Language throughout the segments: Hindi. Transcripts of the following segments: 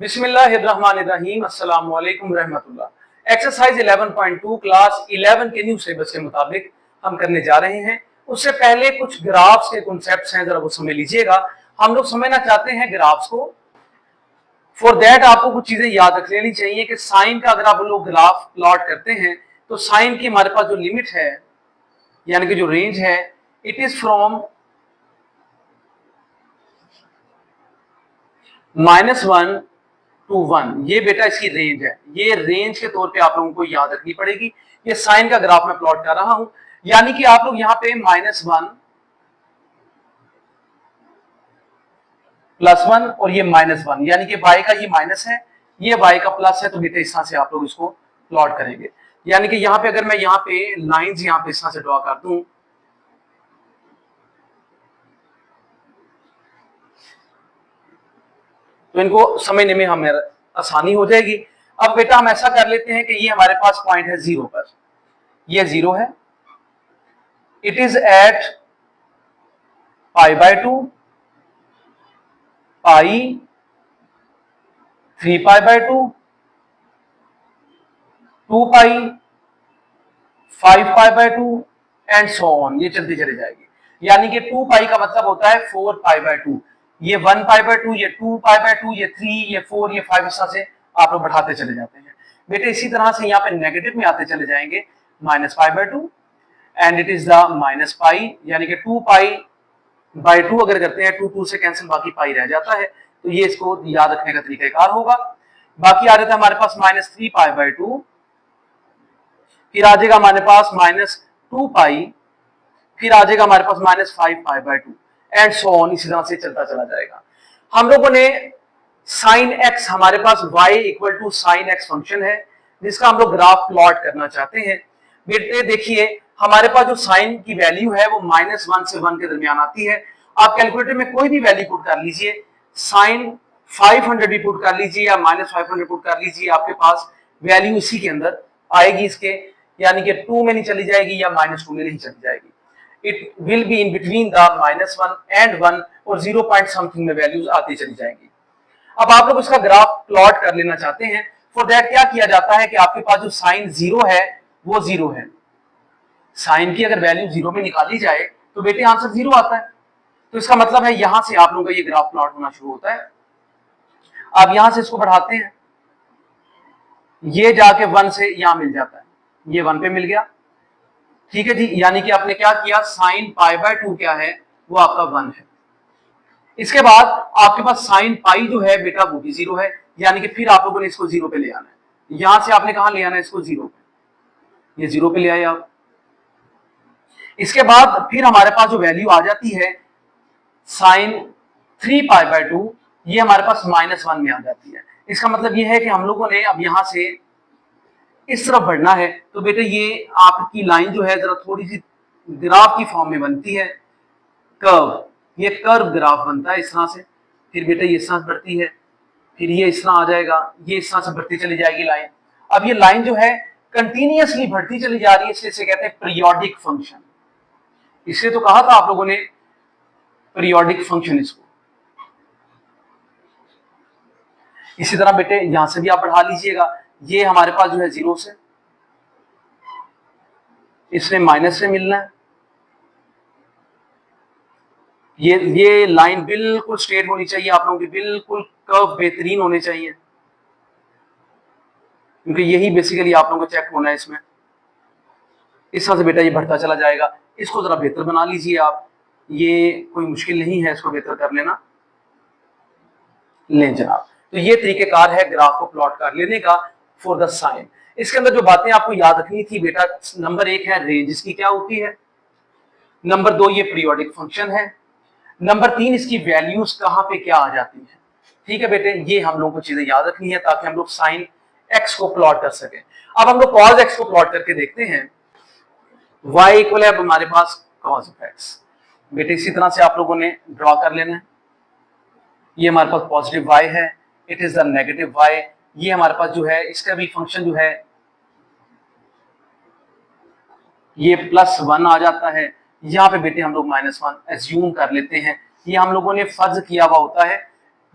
बिस्मिल्लाहिर्रहमानिर्रहीम अस्सलामु अलैकुम रहमतुल्लाह। एक्सरसाइज 11.2 क्लास 11 के न्यू सिलेबस के मुताबिक हम करने जा रहे हैं। उससे पहले कुछ ग्राफ्स के कॉन्सेप्ट्स हैं, जरा वो समझ लीजिएगा। हम लोग समझना चाहते हैं ग्राफ्स को। फॉर दैट आपको कुछ चीजें याद रख लेनी चाहिए कि साइन का अगर आप लोग ग्राफ प्लॉट करते हैं तो साइन की हमारे पास जो लिमिट है यानी कि जो रेंज है, इट इज फ्रॉम -1 to 1। ये बेटा इसकी रेंज है। ये रेंज के तौर पे आप लोगों को याद रखनी पड़ेगी। ये साइन का ग्राफ मैं प्लॉट कर रहा हूं, यानी कि आप लोग यहां पे -1 +1 और ये -1, यानी कि y का ये माइनस है, ये y का प्लस है। तो बेटा इस तरह से आप लोग इसको प्लॉट करेंगे। यानी कि यहां पे अगर मैं यहां पे लाइंस यहां पे इस तरह से ड्रॉ कर दूं, तो इनको समझने में हमें आसानी हो जाएगी। अब बेटा हम ऐसा कर लेते हैं कि ये हमारे पास पॉइंट है 0 पर, ये 0 है। It is at π/2, pi, 3π/2, 2π, 5π/2 and so on. ये चलती चली जाएगी। यानी कि 2π का मतलब होता है 4π/2, ये 1π/2, ये 2π/2, ये 3, ये 4, ये 5, इस तरह से आप लोग बढ़ाते चले जाते हैं बेटे। इसी तरह से यहाँ पे नेगेटिव में आते चले जाएंगे, -π/2 एंड इट इज द -π, यानी कि 2π/2 अगर करते हैं 2 से कैंसिल, बाकी पाई रह जाता है। तो ये इसको याद रखने का तरीकाकार होगा। बाकी आ जाता है हमारे पास -3π/2, फिर आ जाएगा हमारे पास -2π, फिर आ जाएगा हमारे पास -5π/2 एंड सो ऑन। इसी तरह से चलता चला जाएगा। हम लोगों ने साइन x, हमारे पास y equal to sine x function है जिसका हम लोग ग्राफ प्लॉट करना चाहते हैं। बेटे देखिए हमारे पास जो साइन की वैल्यू है वो -1 से 1 के दरमियान आती है। आप कैलकुलेटर में कोई भी वैल्यू पुट कर लीजिए, साइन 500 भी पुट कर लीजिए या -500 पुट कर लीजिए, आपके पास वैल्यू इसी के अंदर आएगी इसके, यानी कि 2 में नहीं चली जाएगी या -2 में नहीं चली जाएगी। It will be in between the -1 and 1 और 0 पॉइंट समथिंग में वैल्यूज आती चली जाएंगी। अब आप लोग इसका ग्राफ प्लॉट कर लेना चाहते हैं। फॉर दैट क्या किया जाता है कि आपके पास जो साइन 0 है वो 0 है। साइन की अगर वैल्यू 0 में निकाली जाए तो बेटे आंसर 0 आता है। तो इसका मतलब है यहां से आप लोगों का ये ग्राफ प्लॉट होना शुरू होता है। आप यहां से इसको बढ़ाते हैं, ये जाके 1 से यहां मिल जाता है, ये 1 पे मिल गया, ठीक है जी। यानी कि आपने क्या किया, साइन π/2 क्या है, वो आपका 1 है। इसके बाद आपके पास साइन पाई जो है बेटा वो भी 0 है, यानी कि फिर आप लोगों ने इसको 0 पे ले आना है। यहां से आपने कहां ले आना है, इसको 0 पे, ये 0 पे ले आए आप। इसके बाद फिर हमारे पास जो वैल्यू आ जाती है साइन 3π/2, ये हमारे पास -1 में आ जाती है। इसका मतलब ये है कि हम लोगों ने अब यहां से इस तरफ बढ़ना है। तो बेटे ये आपकी लाइन जो है जरा थोड़ी सी ग्राफ की फॉर्म में बनती है, कर्व, ये कर्व ग्राफ बनता है इस तरह से। फिर बेटे ये इस तरह से बढ़ती है, फिर ये इस तरह आ जाएगा, ये इस तरह से बढ़ती चली जाएगी लाइन। अब ये लाइन जो है कंटिन्यूअसली बढ़ती चली जा रही है, इसलिए इसे कहते हैं पीरियोडिक फंक्शन। इसलिए तो कहा था आप लोगों ने पीरियोडिक फंक्शन इसको। इसी तरह बेटे यहां से भी आप बढ़ा लीजिएगा। ये हमारे पास जो है 0 से, इसमें माइनस से मिलना है। ये लाइन बिल्कुल स्ट्रेट होनी चाहिए, आप लोगों की बिल्कुल कर्व बेहतरीन होने चाहिए, क्योंकि यही बेसिकली आप लोगों को चेक होना है इसमें। इस तरह से बेटा ये बढ़ता चला जाएगा। इसको जरा बेहतर बना लीजिए आप, ये कोई मुश्किल नहीं है इसको बेहतर कर लेना। लें जनाब, तो ये तरीकेकार है ग्राफ को प्लॉट कर लेने का फॉर द साइन। इसके अंदर जो बातें आपको याद रखनी थी बेटा, नंबर 1 है रेंज इसकी क्या होती है, नंबर 2 ये पीरियोडिक फंक्शन है, नंबर 3 इसकी वैल्यूज कहां पे क्या आ जाती है। ठीक है बेटे, ये हम लोगों को चीजें याद रखनी है ताकि हम लोग साइन एक्स को प्लॉट कर सकें। अब हम लोग कॉस एक्स को प्लॉट करके देखते हैं। y इक्वल है अब हमारे पास कॉस ऑफ एक्स। बेटे इसी तरह से आप लोगों ने ड्रॉ कर लेना है। ये हमारे पास पॉजिटिव y है, it is the negative y। ये हमारे पास जो है इसका भी फंक्शन जो है ये +1 आ जाता है। यहाँ पे बेटे हम लोग -1 एज्यूम कर लेते हैं। ये हम लोगों ने फर्ज किया हुआ होता है,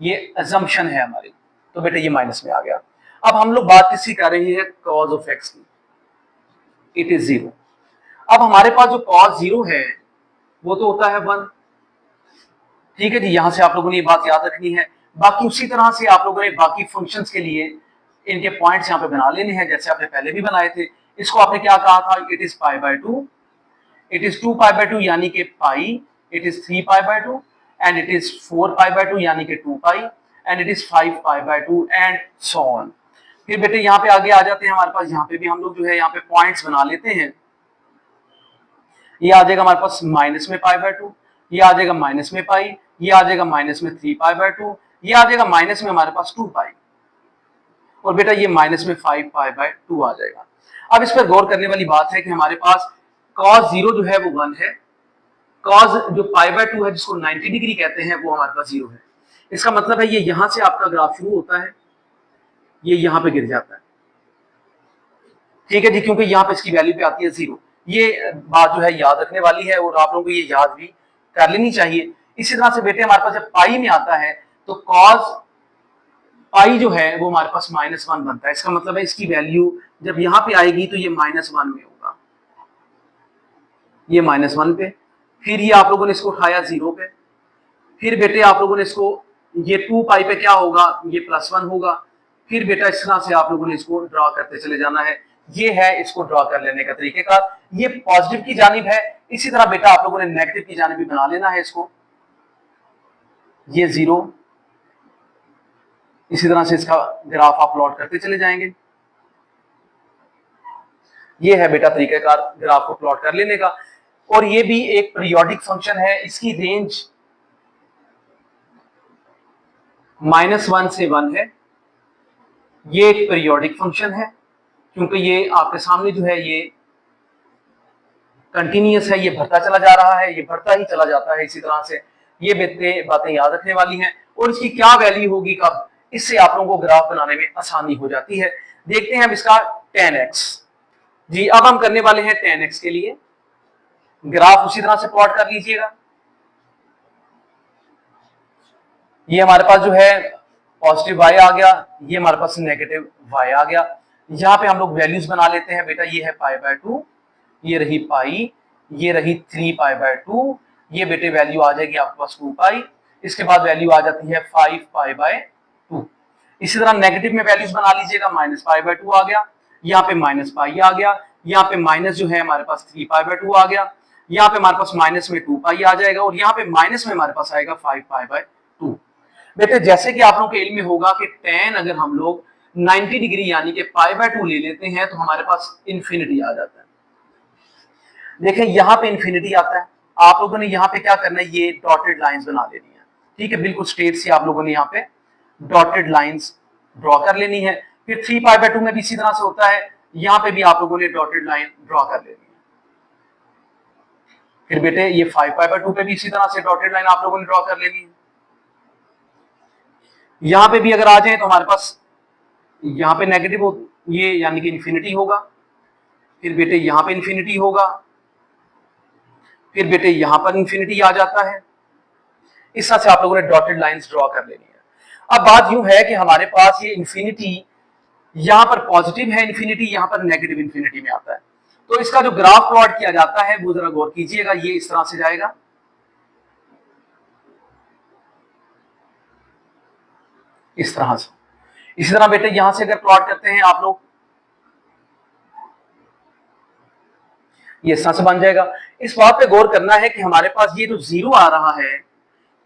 ये अजम्पशन है हमारी। तो बेटे ये माइनस में आ गया। अब हम लोग बात किसकी कर रहे हैं, कॉज ऑफ एक्स की, इट इज 0। अब हमारे पास जो कॉज 0 है वो तो होता है 1, ठीक है जी, यहां से आप लोगों ने ये बात याद रखनी है। बाकी उसी तरह से आप लोगों ने बाकी फंक्शंस के लिए इनके पॉइंट्स यहाँ पे बना लेने हैं, जैसे आपने पहले भी बनाए थे। इसको आपने क्या कहा था, it is pi by 2, it is 2 pi by 2 यानी कि pi, it is 3 pi by 2 and it is 4 pi by 2 यानी कि 2 pi and it is 5 pi by 2 and so on. फिर बेटे यहाँ पे आगे आ जाते हैं हमारे पास, यहाँ पे भी हम लोग जो है यहाँ पे पॉइंट्स बना लेते हैं। ये आ जाएगा हमारे पास माइनस में पाई बाय 2, ये आ जाएगा माइनस में पाई, ये आ जाएगा माइनस में 3 पाई बाय 2, ये आ जाएगा माइनस में हमारे पास 2 पाई, और बेटा ये माइनस में 5 पाई बाय 2 आ जाएगा। अब इस पर गौर करने वाली बात है कि हमारे पास cos 0 जो है वो 1 है, cos जो पाई बाय 2 है जिसको 90 डिग्री कहते हैं वो हमारे पास 0 है। इसका मतलब है ये यहां से आपका ग्राफ शुरू होता है, ये यहां पे गिर जाता है, ठीक है जी, क्योंकि यहाँ पे इसकी वैल्यू पे आती है 0। ये बात जो है याद रखने वाली है और आप लोगों को ये याद भी कर लेनी चाहिए। इसी तरह से बेटे हमारे पास जब पाई में आता है तो कॉस पाई जो है वो हमारे पास -1 बनता है। इसका मतलब है इसकी वैल्यू जब यहाँ पे आएगी तो ये -1 में होगा, ये -1 पे। फिर ये आप लोगों ने इसको उठाया 0 पे, फिर बेटे आप लोगों ने इसको ये 2 पाई पे क्या होगा, ये +1 होगा। फिर बेटा इस तरह से आप लोगों ने इसको ड्रॉ करते चले जाना है। ये है इसको ड्रॉ कर लेने का तरीकेकार। ये पॉजिटिव की जानिब है, इसी तरह बेटा आप लोगों ने नेगेटिव की जानिब भी बना लेना है इसको। ये 0, इसी तरह से इसका ग्राफ आप प्लॉट करते चले जाएंगे। ये है बेटा तरीकेकार ग्राफ को प्लॉट कर लेने का। और ये भी एक पीरियोडिक फंक्शन है, इसकी रेंज -1 से 1 है। ये एक पीरियोडिक फंक्शन है क्योंकि ये आपके सामने जो है ये कंटिन्यूअस है, ये बढ़ता चला जा रहा है, ये बढ़ता ही चला जाता है। इसी तरह से ये बातें याद रखने वाली हैं। और इसकी क्या वैल्यू होगी कब, इससे आप लोगों को ग्राफ बनाने में आसानी हो जाती है। देखते हैं अब इसका tan x जी। अब हम करने वाले हैं tan x के लिए ग्राफ उसी तरह से प्लॉट कर लीजिएगा। ये हमारे पास जो है पॉजिटिव y आ गया, ये हमारे पास नेगेटिव y आ गया। यहाँ पे हम लोग वैल्यूज बना लेते हैं बेटा। ये है पाई बाय 2, ये रही पाई, ये रही 3 पाई बाय 2, ये बेटे वैल्यू आ जाएगी आपके पास 2 पाई। इसके बाद वैल्यू आ जाती है 5 पाई बाय 2। इसी तरह नेगेटिव में वैल्यूज बना लीजिएगा, -पाई बाय 2 आ गया, यहाँ पे माइनस पाई आ गया, यहाँ पे माइनस जो है हमारे पास 3 पाई बाय 2 आ गया, यहाँ पे हमारे पास माइनस में 2 पाई आ जाएगा, और यहाँ पे माइनस में हमारे पास आएगा 5 पाई बाय 2। बेटे जैसे कि आप लोगों के इल्म में होगा कि tan अगर हम लोग 90 डिग्री यानी कि पाई बाय 2 ले लेते हैं तो हमारे पास इंफिनिटी आ जाता है। देखें यहाँ पे इंफिनिटी आता है, आप लोगों ने यहाँ पे क्या करना है, ये डॉटेड लाइंस बना लेनी है, ठीक है, बिल्कुल स्ट्रेट से आप लोगों ने यहाँ पे डॉटेड लाइंस ड्रॉ कर लेनी है। फिर 3 पाई बाय 2 में भी इसी तरह से होता है, यहाँ पे भी आप लोगों ने डॉटेड लाइन ड्रॉ कर लेनी है। फिर बेटे ये 5 पाई बाय 2 पे भी इसी तरह से डॉटेड लाइन आप लोगों ने ड्रॉ कर लेनी है। यहाँ पे भी अगर आ जाए तो हमारे पास यहाँ पे नेगेटिव हो, ये यानी कि इंफिनिटी होगा। फिर बेटे यहाँ पे इंफिनिटी होगा, फिर बेटे यहाँ पर इंफिनिटी आ जाता है। इस तरह से आप लोगों ने डॉटेड लाइंस ड्रॉ कर लेनी है। अब बात यूं है कि हमारे पास ये इंफिनिटी यहाँ पर पॉजिटिव है, इंफिनिटी यहाँ पर नेगेटिव इंफिनिटी में आता है। तो इसका जो ग्राफ प्लॉट किया जाता है वो जरा गौर कीजिएगा, ये इस तरह से जाएगा, इस तरह से। इसी तरह बेटे यहां से अगर प्लॉट करते हैं आप लोग, ये इस तरह से बन जाएगा। इस बात पे गौर करना है कि हमारे पास ये जो 0 आ रहा है,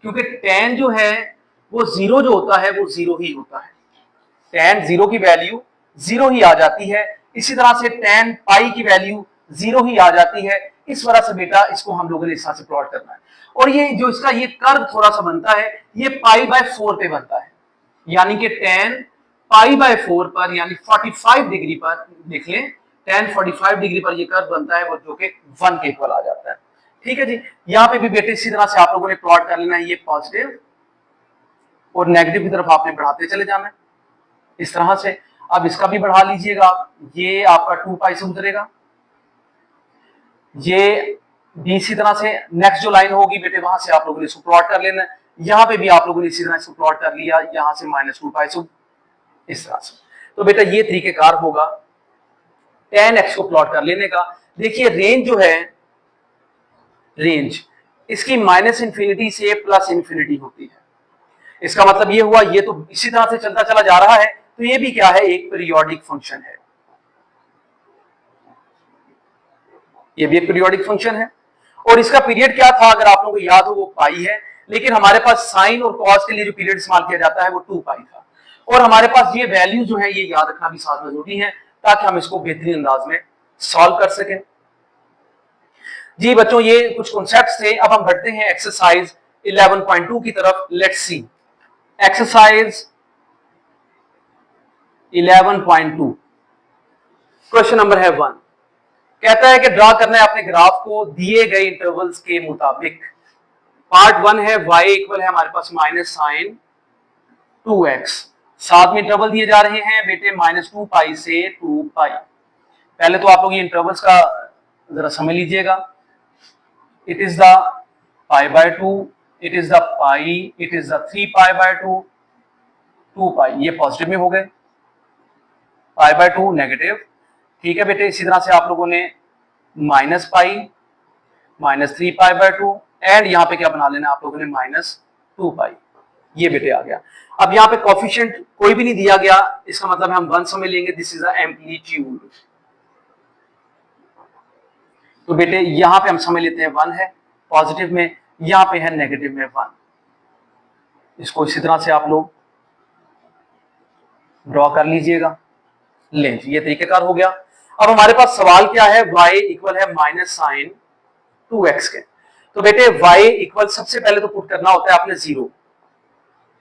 क्योंकि tan जो है वो 0 जो होता है वो 0 ही होता है, tan 0 की वैल्यू 0 ही आ जाती है। इसी तरह से tan पाई की वैल्यू 0 ही आ जाती है। इस वजह से बेटा इसको हम लोगों ने इस तरह से प्लॉट करना है। और ये जो इसका ये कर्व थोड़ा सा बनता है, ये पाई बाय 4 पे बनता है, यानी कि tan पाई बाय 4 पर यानी 45 डिग्री पर देख लें, tan 45 डिग्री पर ये कर्व बनता है वो जो कि 1 के इक्वल आ जाता है। ठीक है जी। यहाँ पे भी बेटे इसी तरह से आप लोगों ने प्लॉट कर लेना है, ये पॉजिटिव और नेगेटिव की तरफ आपने बढ़ाते चले जाना है इस तरह से। अब इसका भी बढ़ा लीजिएगा आप, ये आपका 2 पाई से गुजरेगा, ये भी इसी तरह से। नेक्स्ट जो लाइन होगी बेटे वहां से आप लोगों ने इसको प्लॉट कर लेना है। यहाँ पे भी आप लोगों ने इसी तरह इसको प्लॉट कर लिया, यहाँ से -2 पाई से इस तरह से। तो बेटा ये तरीकेकार होगा tan x को प्लॉट कर लेने का। देखिए रेंज जो है, रेंज इसकी माइनस इंफिनिटी से प्लस इंफिनिटी होती है। इसका मतलब ये हुआ ये तो इसी तरह से चलता चला जा रहा है, तो ये भी क्या है, एक पीरियोडिक फंक्शन है। ये भी एक पीरियोडिक फंक्शन है और इसका पीरियड क्या था, अगर आप लोगों को याद हो, वो पाई है। लेकिन हमारे पास साइन और कॉस के लिए जो पीरियड इस्तेमाल किया जाता है वो 2 पाई था। और हमारे पास ये वैल्यू जो है ये याद रखना भी साथ में जरूरी है ताकि हम इसको बेहतरीन अंदाज में सॉल्व कर सकें। जी बच्चों ये कुछ कॉन्सेप्ट्स थे। अब हम बढ़ते हैं एक्सरसाइज 11.2 की तरफ। Let's see exercise 11.2 question number है 1। कहता है कि ड्रा करना है अपने ग्राफ को दिए गए इंटरवल्स के मुताबिक। पार्ट 1 है y इक्वल है हमारे पास माइनस साइन 2x, साथ में इंटरवल दिए जा रहे हैं बेटे -2 पाई से 2 पाई। पहले तो आप लोग ये इंटरवल्स का जरा समझ लीजिएगा। It is the pi by 2, it is the pi, it is the 3 pi by 2, 2 पाई। ये पॉजिटिव में हो गए, पाई बाय 2 नेगेटिव। ठीक है बेटे, इसी तरह से आप लोगों ने minus pi, -3 pi by 2 and यहाँ पे क्या बना लेना आप लोगों ने -2 पाई। ये बेटे आ गया। अब यहाँ पे कोफिशिएंट कोई भी नहीं दिया गया, इसका मतलब हम 1 समझ लेंगे। This is the amplitude. तो बेटे यहां पे हम समझ लेते हैं 1 है पॉजिटिव में, यहां पे है नेगेटिव में 1। इसको इसी तरह से आप लोग ड्रॉ कर लीजिएगा। लें ये तरीकेकार हो गया। अब हमारे पास सवाल क्या है, y इक्वल है माइनस साइन 2x के। तो बेटे y इक्वल सबसे पहले तो पुट करना होता है आपने 0,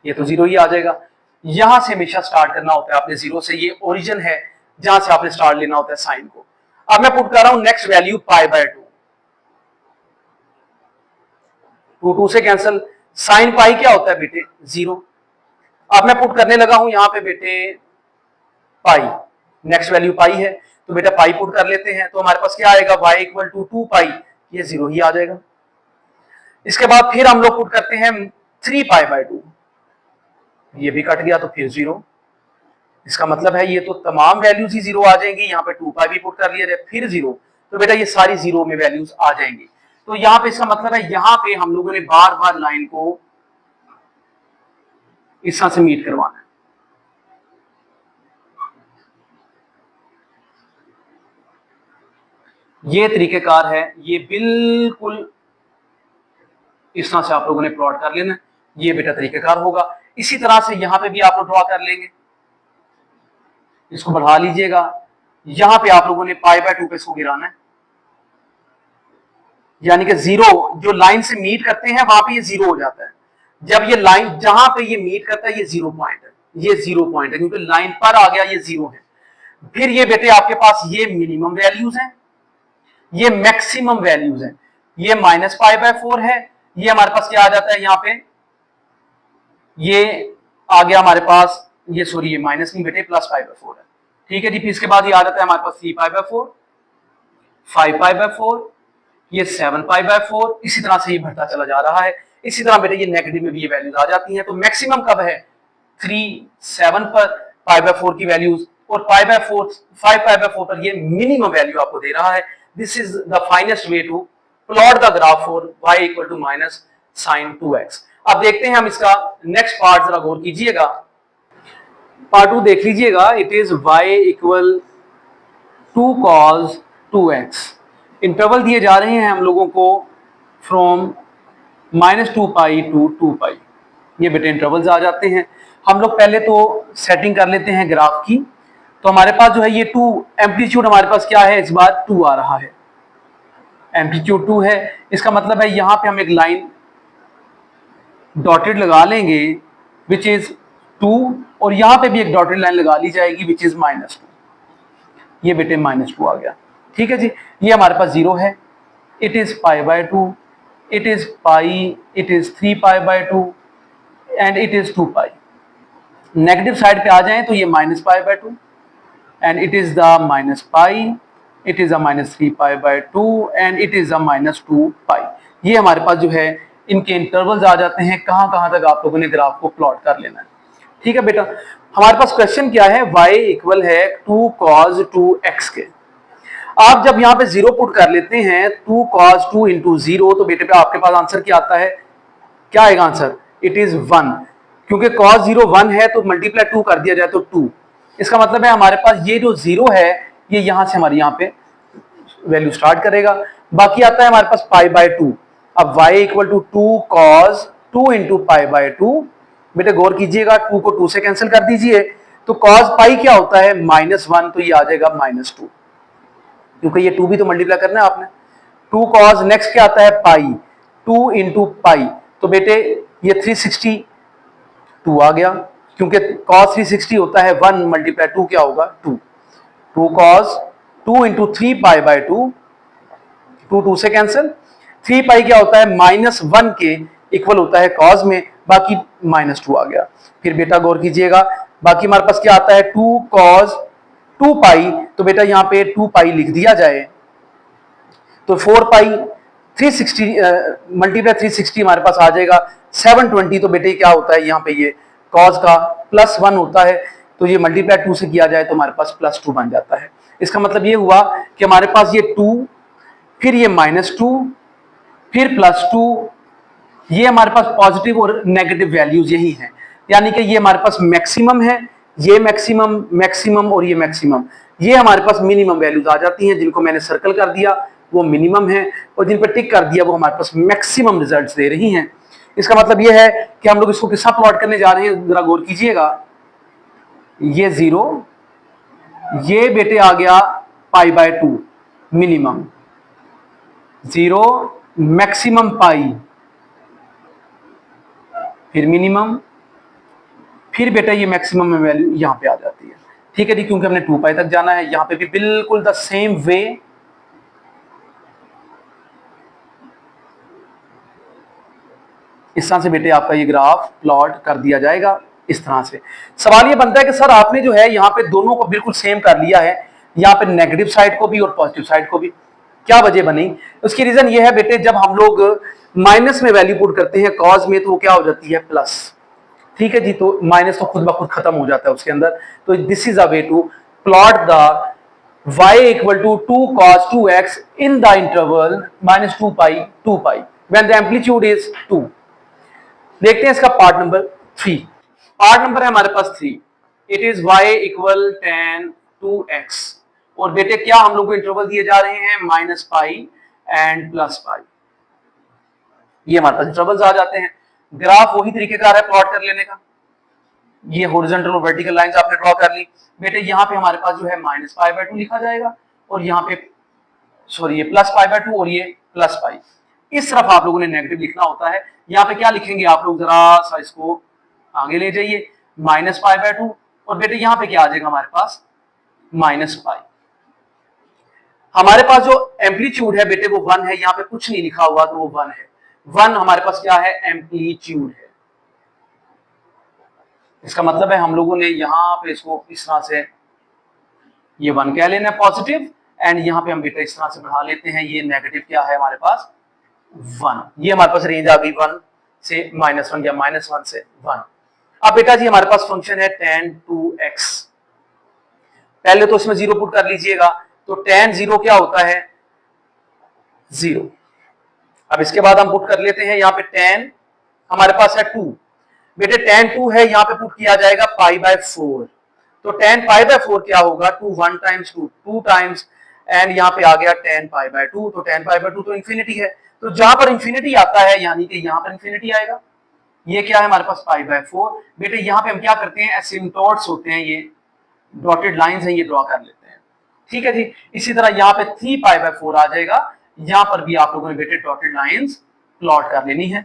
ये तो 0 ही आ जाएगा। यहां से हमेशा स्टार्ट करना होता है आपने 0 से, ये ओरिजिन है जहां से आपने स्टार्ट लेना होता है साइन को। अब मैं पुट कर रहा हूं नेक्स्ट वैल्यू पाई बाय 2, 2 से कैंसिल। साइन पाई क्या होता है बेटे 0। अब मैं पुट करने लगा हूं यहां पे बेटे पाई, नेक्स्ट वैल्यू पाई है तो बेटा पाई पुट कर लेते हैं। तो हमारे पास क्या आएगा, y इक्वल टू 2 पाई, ये 0 ही आ जाएगा। इसके बाद फिर हम लोग पुट करते हैं 3 पाई बाय 2, ये भी कट गया तो फिर 0। इसका मतलब है ये तो तमाम वैल्यूज ही 0 आ जाएंगी। यहाँ पे 2 पाई भी पुट कर लिया जाए फिर 0, तो बेटा ये सारी 0 में वैल्यूज आ जाएंगी। तो यहाँ पे इसका मतलब है यहाँ पे हम लोगों ने बार बार लाइन को इस तरह से मीट करवाना है। ये तरीकेकार है, ये बिल्कुल इस तरह से आप लोगों ने प्लॉट कर लेना। ये बेटा तरीकेकार होगा। इसी तरह से यहां पे भी आप लोग ड्रॉ कर लेंगे, इसको बढ़ा लीजिएगा। यहां पे आप लोगों ने पाई बाय 2 पे इसको गिराना है, यानी कि 0 जो लाइन से मीट करते हैं वहां पे ये 0 हो जाता है। जब ये लाइन जहां पे ये मीट करता है ये 0 पॉइंट है, ये 0 पॉइंट है क्योंकि लाइन पर आ गया, ये 0 है। फिर ये बेटे आपके पास ये मिनिमम वैल्यूज हैं, ये मैक्सिमम वैल्यूज हैं। ये माइनस पाई बाय 4 है, ये हमारे पास क्या आ जाता है यहाँ पे, ये आ गया हमारे पास, ये सॉरी ये माइनस नहीं बेटे प्लस पाई बाय 4 है। ठीक है जी, फिर इसके बाद ये आ जाता है हमारे पास 3 पाई बाय 4, 5 पाई बाय 4, ये 7 पाई बाय 4। इसी तरह से ये बढ़ता चला जा रहा है। इसी तरह बेटे ये नेगेटिव में भी ये वैल्यूज आ जाती हैं। तो मैक्सिमम कब है 3, 7 पर पाई बाय 4 की वैल्यूज, और पाई बाय 4, 5 पाई बाय 4 पर ये मिनिमम वैल्यू आपको दे रहा है। This is the finest way to plot the graph for y equal to minus sine 2x। अब देखते हैं हम इसका नेक्स्ट पार्ट, जरा गौर कीजिएगा। पार्ट 2 देख लीजिएगा। It is y equal 2 cos 2x। Interval दिए जा रहे हैं हम लोगों को फ्रॉम -2 पाई टू 2 पाई। ये बेटे इंटरवल्स आ जाते हैं। हम लोग पहले तो सेटिंग कर लेते हैं ग्राफ की। तो हमारे पास जो है ये 2 एम्पलीट्यूड हमारे पास क्या है, इस बार 2 आ रहा है, एम्पलीट्यूड 2 है। इसका मतलब है यहां पे हम एक लाइन डॉटेड लगा लेंगे विच इज 2, और यहां पे भी एक डॉटेड लाइन लगा ली जाएगी विच इज -2। ये बेटे -2 आ गया। ठीक है जी, ये हमारे पास 0 है। It is pi by 2, it is pi, it is 3 pi by 2 and it is 2 pi. Negative side पे आ जाएं तो ये minus pi by 2 and it is the minus pi, it is a -3 pi by 2 and it is a -2 पाई। ये हमारे पास जो है इनके इंटरवल्स आ जाते हैं। कहां कहां तक आप लोगों ने ग्राफ को प्लॉट कर लेना है। ठीक है बेटा, हमारे पास क्वेश्चन क्या है, y इक्वल है 2 cos 2x के। आप जब यहां पे जीरो पुट कर लेते हैं 2 cos 2 इंटू जीरो, तो बेटे पे आपके पास आंसर क्या आता है, क्या आएगा आंसर, इट इज 1। क्योंकि cos 0 1 है तो मल्टीप्लाई 2 कर दिया जाए तो 2। इसका मतलब है हमारे पास ये जो जीरो है ये यहां से हमारे यहां पे वैल्यू स्टार्ट करेगा। बाकी आता है हमारे पास पाई बाय 2। अब y equal to 2 cos 2 into pi by 2। बेटे गौर कीजिएगा, 2 को 2 से कैंसिल कर दीजिए, तो cos पाई क्या होता है -1, तो ये आ जाएगा -2, क्योंकि ये 2 भी तो मल्टीप्लाई करना है आपने। 2 cos, नेक्स्ट क्या आता है पाई, 2 इंटू पाई, तो बेटे ये 362 आ गया, क्योंकि cos 360 होता है 1 मल्टीप्लाई 2 क्या होगा 2। 2 cos 2 इंटू 3 पाई बाय 2, 2 2 से कैंसिल, 3 पाई क्या होता है -1 के इक्वल होता है cos में, बाकी -2 आ गया। फिर बेटा गौर कीजिएगा, बाकी हमारे पास क्या आता है 2 cos 2 पाई, तो बेटा यहां पे 2 पाई लिख दिया जाए, तो 4 पाई 360 मल्टीप्लाई 360 हमारे पास आ जाएगा 720। तो बेटे क्या होता है यहाँ पे ये cos का +1 होता है, तो ये मल्टीप्लाई 2 से किया जाए तो हमारे पास +2 बन जाता है। इसका मतलब ये हुआ कि हमारे पास ये 2, फिर ये -2, फिर +2, ये हमारे पास पॉजिटिव और नेगेटिव वैल्यूज यही हैं, यानी कि ये हमारे पास मैक्सिमम है, ये मैक्सिमम, मैक्सिमम और ये मैक्सिमम, ये हमारे पास मिनिमम वैल्यूज आ जाती हैं। जिनको मैंने सर्कल कर दिया वो मिनिमम है, और जिन पर टिक कर दिया वो हमारे पास मैक्सिमम रिजल्ट्स दे रही हैं। इसका मतलब ये है कि हम लोग इसको किसका प्लॉट करने जा रहे हैं, जरा गौर कीजिएगा। ये 0, ये बेटे आ गया पाई बाय 2 मिनिमम, 0 मैक्सिमम पाई, फिर मिनिमम, फिर बेटा ये मैक्सिमम में वैल्यू यहां पे आ जाती है। ठीक है जी, क्योंकि हमने 2 पाई तक जाना है। यहां पे भी बिल्कुल द सेम वे, इस तरह से बेटे आपका ये ग्राफ प्लॉट कर दिया जाएगा इस तरह से। सवाल ये बनता है कि सर आपने जो है यहाँ पे दोनों को बिल्कुल सेम कर लिया है, यहाँ पे नेगेटिव साइड को भी और पॉजिटिव साइड को भी, क्या वजह बनी? उसकी रीजन ये है बेटे, जब हम लोग माइनस में वैल्यू पुट करते हैं कॉज में, तो वो क्या हो जाती है प्लस। ठीक है जी, तो माइनस तो खुद ब खुद खत्म हो जाता है उसके अंदर। तो this is a way to plot the y equal to 2 cos 2x in the interval -2 pi 2 pi when the amplitude is 2। देखते हैं इसका पार्ट नंबर 3। पार्ट नंबर है हमारे पास 3। It is y equal tan 2x, और बेटे क्या हम लोग को इंटरवल दिए जा रहे हैं -पाई एंड +पाई। ये हमारे पास इंटरवल्स आ जाते हैं। ग्राफ वही तरीकेकार है प्लॉट कर लेने का। ये हॉरिजॉन्टल और वर्टिकल लाइंस आपने ड्रॉ कर ली। बेटे यहाँ पे हमारे पास जो है -पाई/2 लिखा जाएगा, और यहाँ पे सॉरी ये +पाई/2 और ये +पाई। इस तरफ आप लोगों ने नेगेटिव लिखना होता है। यहाँ पे क्या लिखेंगे आप लोग, जरा सा इसको आगे ले जाइए, -पाई/2, और बेटे यहाँ पे क्या आ जाएगा हमारे पास -पाई। हमारे पास जो एम्पलीट्यूड है बेटे वो 1 है, यहाँ पे कुछ नहीं लिखा हुआ तो वो 1 है। 1 हमारे पास क्या है, एम्पलीट्यूड है। इसका मतलब है हम लोगों ने यहाँ पे इसको इस तरह से ये 1 कह लेना है पॉजिटिव, एंड यहाँ पे हम बेटा इस तरह से बढ़ा लेते हैं, ये नेगेटिव क्या है हमारे पास 1। ये हमारे पास रेंज आ गई 1 से -1 या -1 से 1। अब बेटा जी हमारे पास फंक्शन है tan 2x। पहले तो इसमें 0 पुट कर लीजिएगा, तो tan 0 क्या होता है 0। अब इसके बाद हम पुट कर लेते हैं यहाँ पे tan हमारे पास है 2। बेटे tan 2 है, यहाँ पे पुट किया जाएगा पाई/4, तो tan पाई/4 क्या होगा 2 1 टाइम्स 2 2 टाइम्स, एंड यहाँ पे आ गया tan पाई/2। तो tan पाई/2 तो इंफिनिटी है, तो जहां पर इंफिनिटी आता है यानी कि यहाँ पर इंफिनिटी आएगा। ये क्या है हमारे पास पाई/4। बेटे यहाँ पे हम क्या करते हैं, एसिम्पटोट्स होते हैं, ये डॉटेड लाइंस हैं, ये ड्रॉ कर लेते हैं। ठीक है जी, इसी तरह यहाँ पे 3 पाई/4 आ जाएगा, यहाँ पर भी आप लोगों ने बेटे डॉटेड लाइंस प्लॉट कर लेनी है।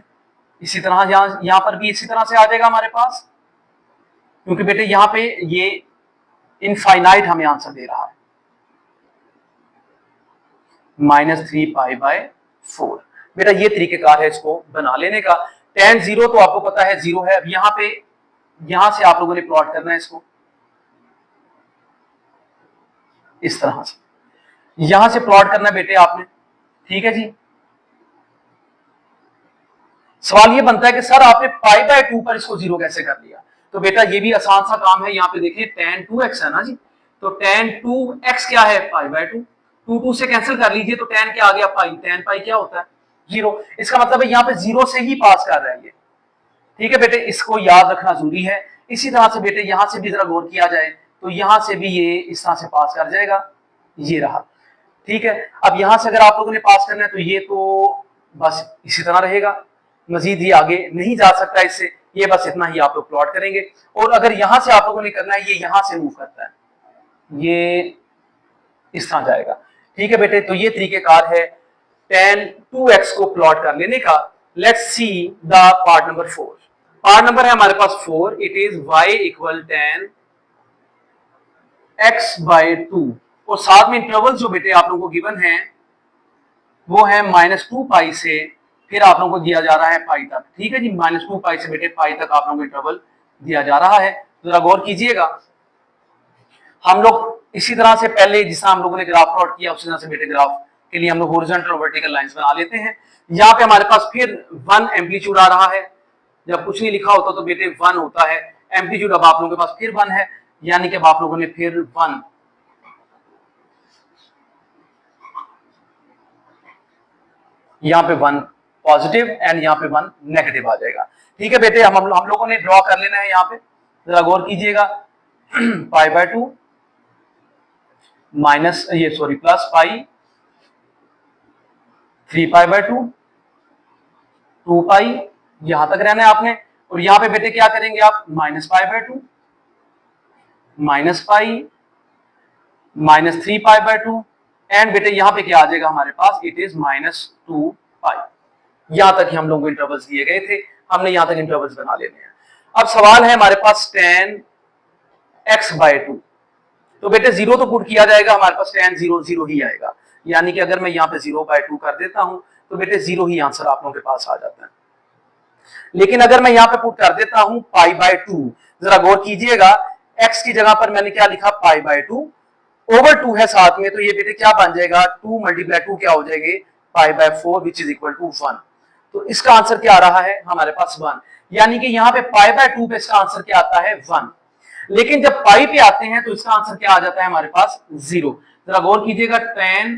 इसी तरह यहाँ पर भी इसी तरह से आ जाएगा हमारे पास, क्योंकि बेटे यहाँ पे ये इनफाइनाइट हमें आंसर दे रहा है, -3 पाई/4। बेटा ये तरीकेकार है इसको बना लेने का। tan 0 तो आपको पता है 0 है। अब यहाँ पे यहां से आप लोगों ने प्लॉट करना है इसको इस तरह से, यहां से प्लॉट करना बेटे आपने। ठीक है जी, सवाल ये बनता है कि सर आपने पाई/2 पर इसको 0 कैसे कर लिया? तो बेटा ये भी आसान सा काम है, यहाँ पे देखिए tan 2x है ना जी, तो tan 2x क्या है पाई बाय 2, 2 से कैंसिल कर लीजिए, तो tan क्या आ गया पाई, tan पाई क्या होता है 0। इसका मतलब है यहाँ पे 0 से ही पास कर रहा है ये। ठीक है बेटे, इसको याद रखना जरूरी है। इसी तरह से बेटे यहाँ से भी जरा गौर किया जाए, तो यहाँ से भी ये इस तरह से पास कर जाएगा, ये रहा। ठीक है, अब यहां से अगर आप लोगों ने पास करना है तो ये तो बस इसी तरह रहेगा, मजीद ही आगे नहीं जा सकता इससे, ये बस इतना ही आप लोग प्लॉट करेंगे। और अगर यहां से आप लोगों ने करना है, ये यहां से मूव करता है, ये इस तरह जाएगा। ठीक है बेटे, तो ये तरीकेकार है tan 2x को प्लॉट कर लेने का। Let's see the part number 4। Part number है हमारे पास 4, it is y equal tan x by 2, और साथ में इंटरवल जो बेटे आप लोगों को गिवन है वो है -2 पाई से फिर आप लोगों को दिया जा रहा है पाई तक। ठीक है जी, -2 पाई से बेटे पाई तक आप लोगों को इंटरवल दिया जा रहा है। जरा गौर कीजिएगा, हम लोग इसी तरह से पहले जिस तरह हम लोगों ने ग्राफ प्लॉट किया उसी तरह से बेटे ग्राफ के लिए हम लोग हॉरिजॉन्टल और वर्टिकल लाइंस बना लेते हैं। यहाँ पे हमारे पास फिर 1 एम्पलीट्यूड आ रहा है, जब कुछ नहीं लिखा होता तो बेटे 1 होता है एम्पलीट्यूड, अब आप लोगों के पास फिर 1 है, यानी कि अब आप लोगों ने फिर 1 यहाँ पे 1 पॉजिटिव एंड यहाँ पे 1 नेगेटिव आ जाएगा। ठीक है बेटे, हम लोगों ने ड्रॉ कर लेना है। यहाँ पे जरा गौर कीजिएगा, पाई बाय 2 माइनस ये sorry plus pi, 3 pi by 2, 2 पाई, यहां तक रहना है आपने। और यहाँ पे बेटे क्या करेंगे आप, minus pi by 2, minus pi, -3 pi by 2, and बेटे यहाँ पे क्या आ जाएगा हमारे पास, इट इज -2 पाई। यहां तक ही हम लोगों को इंटरवल्स दिए गए थे, हमने यहां तक इंटरवल्स बना लेने हैं। अब सवाल है हमारे पास tan x बाय 2, तो बेटे 0 तो पुट किया जाएगा, हमारे पास tan 0 0 ही आएगा, यानी कि अगर मैं यहाँ पे 0/2 कर देता हूं तो बेटे 0 ही आंसर आप लोगों के पास आ जाता है। लेकिन अगर मैं यहाँ पे पुट कर देता हूं पाई बाय 2, जरा गौर कीजिएगा, x की जगह पर मैंने क्या लिखा, पाई बाय 2 ओवर 2 है साथ में, तो ये बेटे क्या बन जाएगा, 2 × 2 क्या हो जाएंगे, pi by 4 which is equal to 1। तो इसका आंसर क्या आ रहा है हमारे पास 1, यानी कि यहाँ पे पाई बाय 2 पे इसका आंसर क्या आता है 1। लेकिन जब पाई पे आते हैं तो इसका आंसर क्या आ जाता है हमारे पास 0। जरा गौर कीजिएगा, tan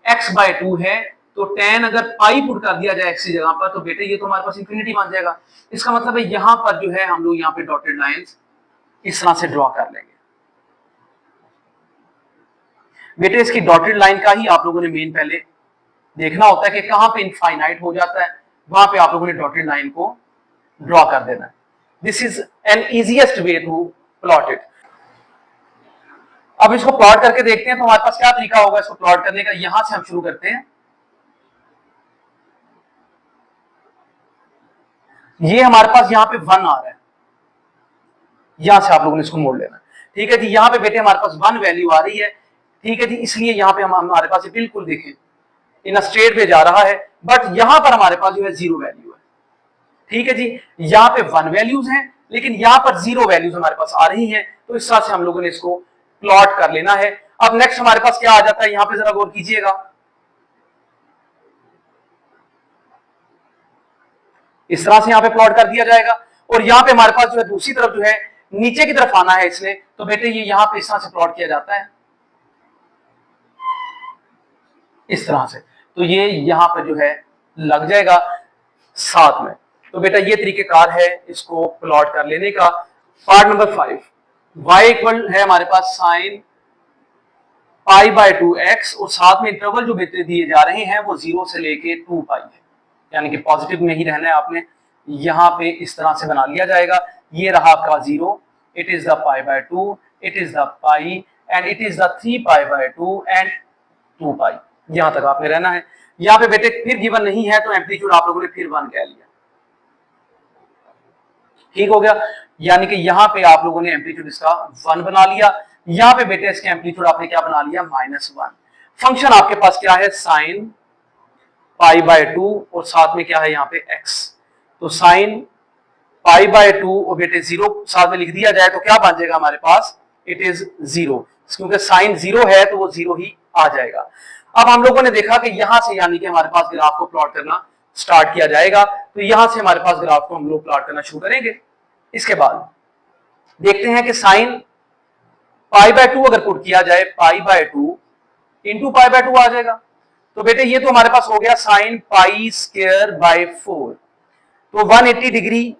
x बाय 2 है, तो tan अगर पाई पुट कर दिया जाए x की जगह पर तो बेटे ये तो हमारे पास इंफिनिटी बन जाएगा। इसका मतलब है यहाँ पर जो है हम लोग यहाँ पे डॉटेड लाइंस इस तरह से ड्रॉ कर लेंगे। बेटे इसकी डॉटेड लाइन का ही आप लोगों ने मेन पहले देखना होता है कि कहां पे इनफाइनाइट हो जाता है, वहां पे आप लोगों ने डॉटेड लाइन को ड्रॉ कर देना है। This is an easiest way to plot it. अब इसको प्लॉट करके देखते हैं तो हमारे पास क्या तरीका होगा इसको प्लॉट करने का। यहां से हम शुरू करते हैं, ये हमारे पास यहाँ पे 1 आ रहा है, यहां से आप लोगों ने इसको मोड़ लेना। ठीक है जी, यहाँ पे बेटे हमारे पास 1 वैल्यू आ रही है। ठीक है जी, इसलिए यहाँ पे हमारे पास बिल्कुल देखें इन स्ट्रेट पे जा रहा है, बट यहां पर हमारे पास जो है 0 वैल्यू है। ठीक है जी, यहाँ पे 1 वैल्यूज हैं लेकिन यहाँ पर 0 वैल्यूज हमारे पास आ रही हैं, तो इस तरह से हम लोगों ने इसको प्लॉट कर लेना है। अब नेक्स्ट हमारे पास क्या आ जाता है, यहाँ पे जरा गौर कीजिएगा, इस तरह से यहाँ पे प्लॉट कर दिया जाएगा। और यहाँ पे हमारे पास जो है दूसरी तरफ जो है नीचे की तरफ आना है इसने, तो बेटे ये यहाँ पे इस तरह से प्लॉट किया जाता है, इस तरह से, तो ये यहाँ पे जो है लग जाएगा साथ में। तो बेटा ये तरीकेकार है इसको प्लॉट कर लेने का। पार्ट नंबर 5, y इक्वल है हमारे पास साइन पाई बाय 2x, और साथ में इंटरवल जो बेटे दिए जा रहे हैं वो 0 से लेके 2 पाई है, यानी कि पॉजिटिव में ही रहना है आपने। यहाँ पे इस तरह से बना लिया जाएगा, ये रहा आपका 0, it is the pi by 2, it is the pi, and it is the 3 pi by 2 and 2 पाई, यहां तक आपने रहना है। यहाँ पे बेटे फिर गिवन नहीं है तो एम्पलीट्यूड आप लोगों ने फिर 1 कह लिया, ठीक हो गया, यानी कि यहाँ पे आप लोगों ने एम्पलीट्यूड इसका 1 बना लिया। यहाँ पे बेटे इसके एम्पलीट्यूड आपने क्या बना लिया, -1। फंक्शन आपके पास क्या है, साइन पाई बाय 2, और साथ में क्या है यहाँ पे x, तो साइन पाई बाय 2 और बेटे 0 साथ में लिख दिया जाए तो क्या बन जाएगा हमारे पास, इट इज 0, क्योंकि साइन 0 है तो वो 0 ही आ जाएगा। अब हम लोगों ने देखा कि यहां से यानी कि हमारे पास ग्राफ को प्लॉट करना स्टार्ट किया जाएगा, तो यहां से हमारे पास ग्राफ को हम लोग प्लॉट करना शुरू करेंगे। इसके बाद देखते हैं कि साइन पाई बाय 2 अगर पुट किया जाए, पाई बाय 2 इंटू पाई बाय 2 आ जाएगा। तो बेटे ये तो हमारे पास हो गया साइन पाई स्क्वायर बाय 4। तो 180 डिग्री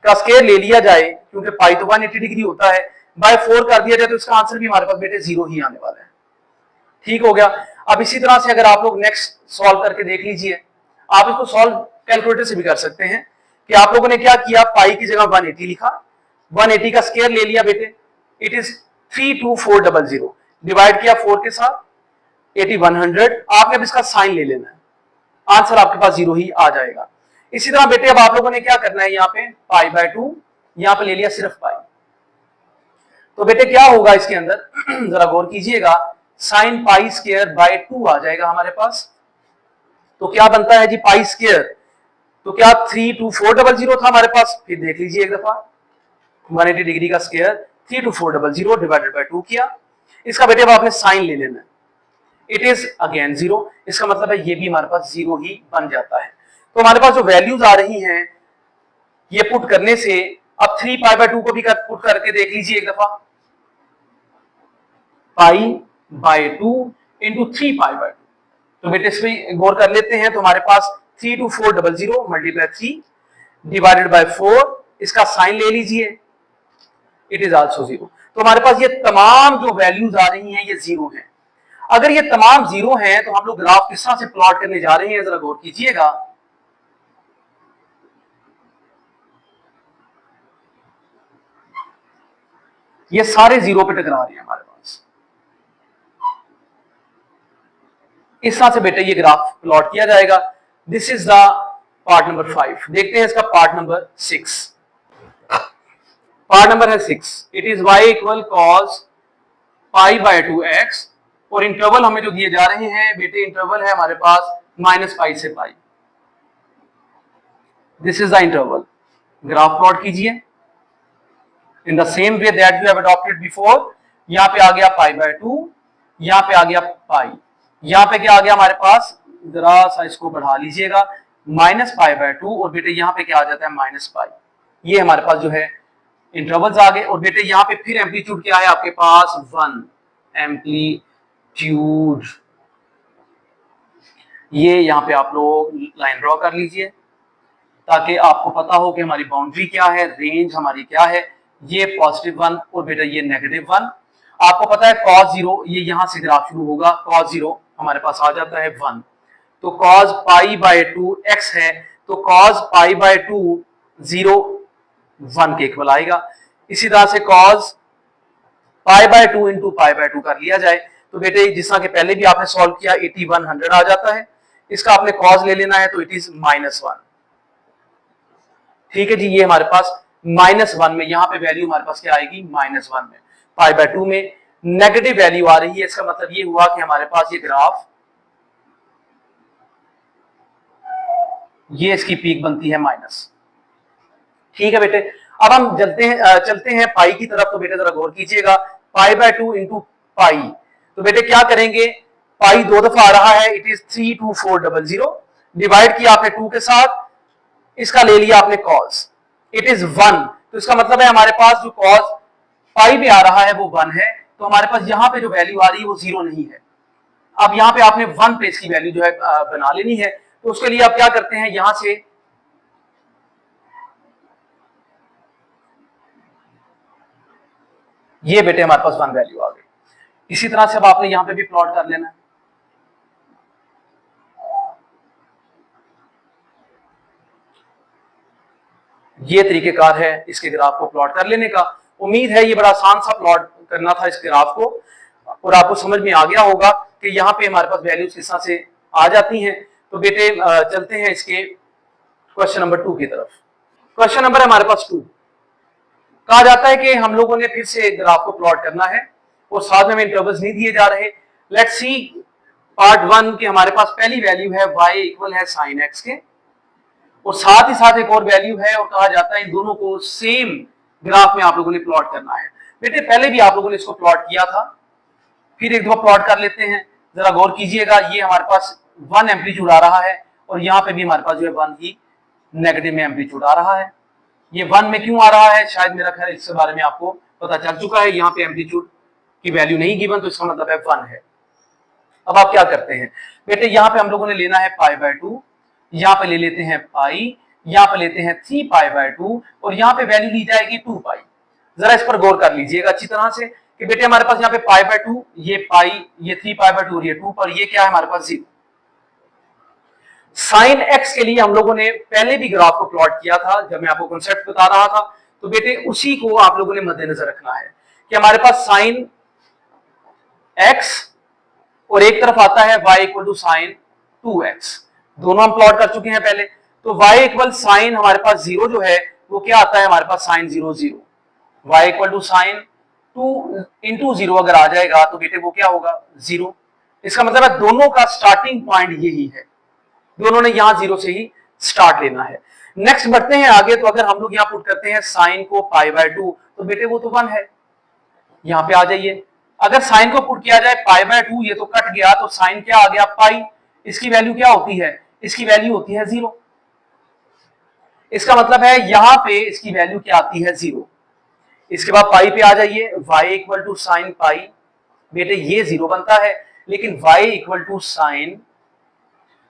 का स्क्वायर ले लिया जाए, क्योंकि पाई तो 180 डिग्री होता है, बाय 4 कर दिया जाए, तो इसका आंसर भी हमारे पास बेटे 0 ही आने वाला है। ठीक हो गया। अब इसी तरह से अगर आप लोग नेक्स्ट सॉल्व करके देख लीजिए, आप इसको सॉल्व कैलकुलेटर से भी कर सकते हैं कि आप लोगों ने क्या किया, पाई की जगह 180 लिखा, 180 का स्क्वायर ले लिया बेटे, इट इज 32400, डिवाइड किया 4 के साथ, 80 100, आपने अब इसका साइन ले लेना है, आंसर आपके पास 0 ही आ जाएगा। इसी तरह बेटे अब आप लोगों ने क्या करना है, यहाँ पे पाई बाय 2, यहाँ पे ले लिया सिर्फ पाई। तो बेटे क्या होगा इसके अंदर जरा गौर कीजिएगा, साइन पाई स्क्वायर बाय 2 आ जाएगा हमारे पास। तो क्या बनता है जी पाई स्क्वायर, तो क्या 32400 था हमारे पास, फिर देख लीजिए एक दफा, 180 डिग्री का स्क्वायर 32400 डिवाइडेड बाय 2 किया, इसका बेटे अब आपने साइन ले लेना है, इट इज अगेन 0, इसका मतलब है ये भी हमारे पास 0 ही बन जाता है। तो हमारे पास जो वैल्यूज आ रही हैं ये पुट करने से, अब 3 पाई बाय 2 को भी पुट करके देख लीजिए एक दफा, पाई बाय 2 इंटू 3 पाई बाय 2। तो बेटे इस पे गौर कर लेते हैं, तो हमारे पास 32400 मल्टीप्लाई 3 डिवाइडेड बाय 4, इसका साइन ले लीजिए, इट इज आल्सो 0। तो हमारे पास ये तमाम जो वैल्यूज आ रही हैं ये 0 हैं। अगर ये तमाम 0 हैं तो हम लोग ग्राफ किस तरह से प्लॉट करने जा रहे हैं, जरा गौर कीजिएगा। ये सारे 0 पे टकरा रहे हैं हमारे पास, इस तरह से बेटे ये ग्राफ प्लॉट किया जाएगा। This is the part number 5। देखते हैं इसका पार्ट नंबर 6। पार्ट नंबर है 6, it is y equal cos pi by 2x, और इंटरवल हमें जो दिए जा रहे हैं बेटे, इंटरवल है हमारे पास -पाई से pi. This is the interval, graph plot कीजिए in the same way that you have adopted before. यहां पे आ गया पाई बाय 2, यहां पे आ गया पाई, यहां पे क्या आ गया हमारे पास, जरा सा इसको बढ़ा लीजिएगा, -पाई बाय 2, और बेटे यहां पे क्या आ जाता है -पाई। ये हमारे पास जो है इंटरवल्स आ गए, और बेटे यहां पे फिर एम्पलीट्यूड क्या है आपके पास, 1 एम्पलीट्यूड। ये यहां पे आप लोग लाइन ड्रॉ कर लीजिए ताकि आपको पता हो कि हमारी बाउंड्री क्या है, रेंज हमारी क्या है। ये +1 और बेटा ये -1। आपको पता है cos 0, ये यहां से ग्राफ शुरू होगा, cos 0 हमारे पास आ जाता है 1, तो cos पाई बाय 2 x है, तो cos पाई बाय 2 0 1 के इक्वल आएगा। इसी तरह से cos pi by 2 into pi by 2 कर लिया जाए, तो बेटे जिस तरह के पहले भी आपने सॉल्व किया 80 100 आ जाता है, इसका आपने cos ले लेना है, तो इट इज -1। ठीक है जी, ये हमारे पास -1 में, यहां पे वैल्यू हमारे पास क्या आएगी, -1 में, पाई बाय 2 में नेगेटिव वैल्यू आ रही है। इसका मतलब ये हुआ कि हमारे पास ये ग्राफ, ये इसकी पीक बनती है माइनस। ठीक है बेटे, अब हम चलते हैं पाई की तरफ। तो बेटे जरा गौर कीजिएगा, पाई बाय 2 इंटू पाई, तो बेटे क्या करेंगे, पाई 2 दफा आ रहा है, इट इज 32400, डिवाइड किया आपने 2 के साथ, इसका ले लिया आपने cos, इट इज 1। तो इसका मतलब है हमारे पास जो cos पाई में आ रहा है वो 1 है, तो हमारे पास यहां पे जो वैल्यू आ रही है वो 0 नहीं है। अब यहां पे आपने 1 पे इसकी वैल्यू जो है बना लेनी है, तो उसके लिए आप क्या करते हैं, यहां से ये बेटे हमारे पास 1 वैल्यू आ गई। इसी तरह से अब आपने यहां पे भी प्लॉट कर लेना है। ये तरीकेकार है इसके ग्राफ को प्लॉट कर लेने का। उम्मीद है ये बड़ा आसान सा प्लॉट करना था इस ग्राफ को, और आपको समझ में आ गया होगा कि यहाँ पे हमारे पास वैल्यूज किस तरह से आ जाती हैं। तो बेटे चलते हैं इसके क्वेश्चन नंबर 2 की तरफ। क्वेश्चन नंबर हमारे पास 2, कहा जाता है कि हम लोगों ने फिर से ग्राफ को प्लॉट करना है और साथ में इंटरवल्स नहीं दिए जा रहे। लेट्स सी पार्ट 1 के हमारे पास पहली वैल्यू है y इक्वल है sin x के, और साथ ही साथ एक और वैल्यू है, और कहा जाता है इन दोनों को सेम ग्राफ में आप लोगों ने प्लॉट करना है। बेटे पहले भी आप लोगों ने इसको प्लॉट किया था, फिर एक दफा प्लॉट कर लेते हैं। जरा गौर कीजिएगा, ये हमारे पास 1 एम्पलीट्यूड आ रहा है, और यहाँ पे भी हमारे पास जो है 1 ही नेगेटिव में एम्पलीट्यूड आ रहा है। ये 1 में क्यों आ रहा है, शायद मेरा ख्याल इसके बारे में आपको पता चल चुका है। यहाँ पे एम्पलीट्यूड की वैल्यू नहीं गिवन, तो इसका मतलब है 1 है। अब आप क्या करते हैं बेटे, यहाँ पे हम लोगों ने लेना है π/2, यहाँ पे ले लेते हैं पाई, यहाँ पे लेते हैं 3π/2 और यहाँ पे वैल्यू ली जाएगी 2π। जरा इस पर गौर कर लीजिएगा अच्छी तरह से कि बेटे हमारे पास यहाँ पे π/2, ये पाई, ये 3π/2 और ये 2 पर, ये क्या है हमारे पास 0। साइन एक्स के लिए हम लोगों ने पहले भी ग्राफ को प्लॉट किया था जब मैं आपको कॉन्सेप्ट बता रहा था, तो बेटे उसी को आप लोगों ने मद्देनजर रखना है कि हमारे पास साइन एक्स और एक तरफ आता है y equal to sign 2x, दोनों हम प्लॉट कर चुके हैं पहले। तो y इक्वल साइन हमारे पास 0 जो है वो क्या आता है हमारे पास sine 0 0, y equal to sine 2 into 0 अगर आ जाएगा तो बेटे वो क्या होगा 0। इसका मतलब है दोनों का स्टार्टिंग पॉइंट यही है, दोनों ने यहां 0 से ही स्टार्ट लेना है। नेक्स्ट बढ़ते हैं आगे, तो अगर हम लोग यहाँ पुट करते हैं साइन को π/2 तो बेटे वो तो 1 है। यहाँ पे आ जाइए, अगर साइन को पुट किया जाए π/2, ये तो कट गया, तो साइन क्या आ गया पाई, इसकी वैल्यू क्या होती है, इसकी वैल्यू होती है 0। इसका मतलब है यहां पे इसकी वैल्यू क्या आती है 0। इसके बाद पाई पे आ जाइए, y equal to sine pi, बेटे ये 0 बनता है, लेकिन y इक्वल टू साइन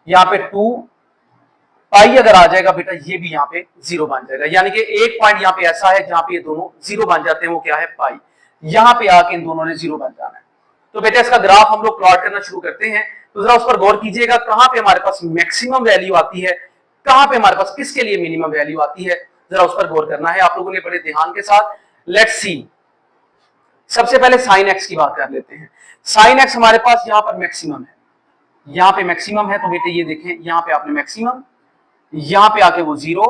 यहाँ पे 2 पाई अगर आ जाएगा बेटा ये भी यहाँ पे 0 बन जाएगा। यानी कि एक पॉइंट यहाँ पे ऐसा है जहां पे ये दोनों 0 बन जाते हैं, वो क्या है पाई। यहां पे आके इन दोनों ने 0 बन जाना है। तो बेटा इसका ग्राफ हम लोग प्लॉट करना शुरू करते हैं, तो जरा उस पर गौर कीजिएगा, कहां पे हमारे पास मैक्सिमम वैल्यू आती है, कहां पे हमारे पास किसके लिए मिनिमम वैल्यू आती है, जरा उस पर गौर करना है आप लोगों ने बड़े ध्यान के साथ। लेट्स सी, सबसे पहले साइन एक्स की बात कर लेते हैं। साइन एक्स हमारे पास यहाँ पर मैक्सिमम है, यहाँ पे मैक्सिमम है, तो बेटे ये देखें यहाँ पे आपने मैक्सिमम, यहाँ पे आके वो 0,